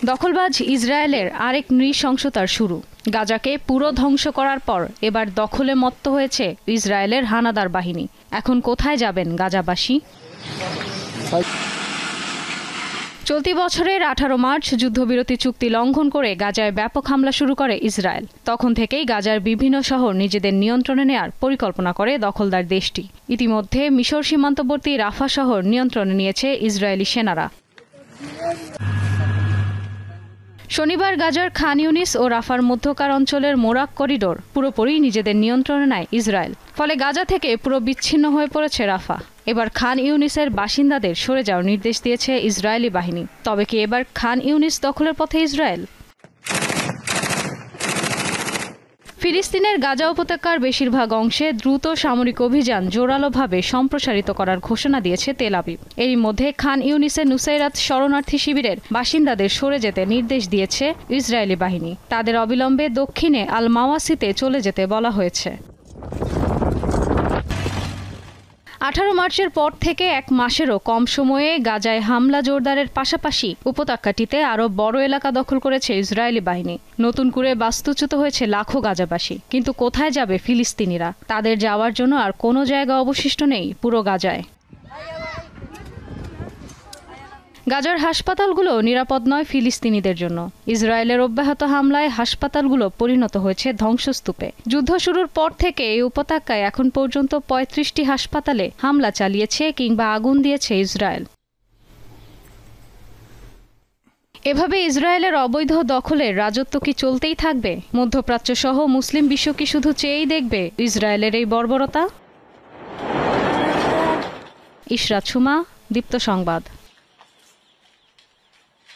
দখলবাজ ইসরায়েলের আরেক নৃশংসতার শুরু। গাজাকে পুরো ধ্বংস করার পর এবার দখলে মত্ত হয়েছে ইসরায়েলের হানাদার বাহিনী। এখন কোথায় যাবেন গাজাবাসী? চলতি বছরের 18 মার্চ যুদ্ধবিরতি চুক্তি লঙ্ঘন করে গাজায় ব্যাপক হামলা শুরু করে ইসরায়েল। তখন থেকেই গাজার বিভিন্ন শহর নিজেদের নিয়ন্ত্রণে নেয়ার পরিকল্পনা করে দখলদার দেশটি। ইতিমধ্যে মিশর সীমান্তবর্তী রাফা শহর নিয়ন্ত্রণে নিয়েছে ইসরায়েলি সেনারা। শনিবার গাজার খান ইউনিস ও রাফার মধ্যকার অঞ্চলের মোরাক করিডোর পুরোপুরি নিজেদের নিয়ন্ত্রণে নেয় ইসরায়েল। ফলে গাজা থেকে পুরো বিচ্ছিন্ন হয়ে পড়েছে রাফা। এবার খান ইউনিসের বাসিন্দাদের সরে যাওয়ার নির্দেশ দিয়েছে ইসরায়েলি বাহিনী। তবে কি এবার খান ইউনিস দখলের পথে ইসরায়েল? ফিলিস্তিনের গাজা উপত্যকার বেশিরভাগ অংশে দ্রুত সামরিক অভিযান জোরালোভাবে সম্প্রসারিত করার ঘোষণা দিয়েছে তেল আবিব। এরই মধ্যে খান ইউনিসের নুসাইরাত শরণার্থী শিবিরের বাসিন্দাদের সরে যেতে নির্দেশ দিয়েছে ইসরায়েলি বাহিনী। তাদের অবিলম্বে দক্ষিণে আল মাওয়াসিতে চলে যেতে বলা হয়েছে। 18 মার্চের পর থেকে এক মাসেরও কম সময়ে গাজায় হামলা জোরদারের পাশাপাশি উপত্যকাটিতে আরও বড় এলাকা দখল করেছে ইসরায়েলি বাহিনী। নতুন করে বাস্তুচ্যুত হয়েছে লাখো গাজাবাসী। কিন্তু কোথায় যাবে ফিলিস্তিনিরা? তাদের যাওয়ার জন্য আর কোনো জায়গা অবশিষ্ট নেই পুরো গাজায়। গাজার হাসপাতালগুলো নিরাপদ নয় ফিলিস্তিনিদের জন্য। ইসরায়েলের অব্যাহত হামলায় হাসপাতালগুলো পরিণত হয়েছে ধ্বংসস্তূপে। যুদ্ধ শুরুর পর থেকে এই উপত্যকায় এখন পর্যন্ত 35টি হাসপাতালে হামলা চালিয়েছে কিংবা আগুন দিয়েছে ইসরায়েল। এভাবে ইসরায়েলের অবৈধ দখলের রাজত্ব কি চলতেই থাকবে? মধ্যপ্রাচ্য সহ মুসলিম বিশ্ব কি শুধু চেয়েই দেখবে ইসরায়েলের এই বর্বরতা? ইশরাত সুমা, দীপ্ত সংবাদ।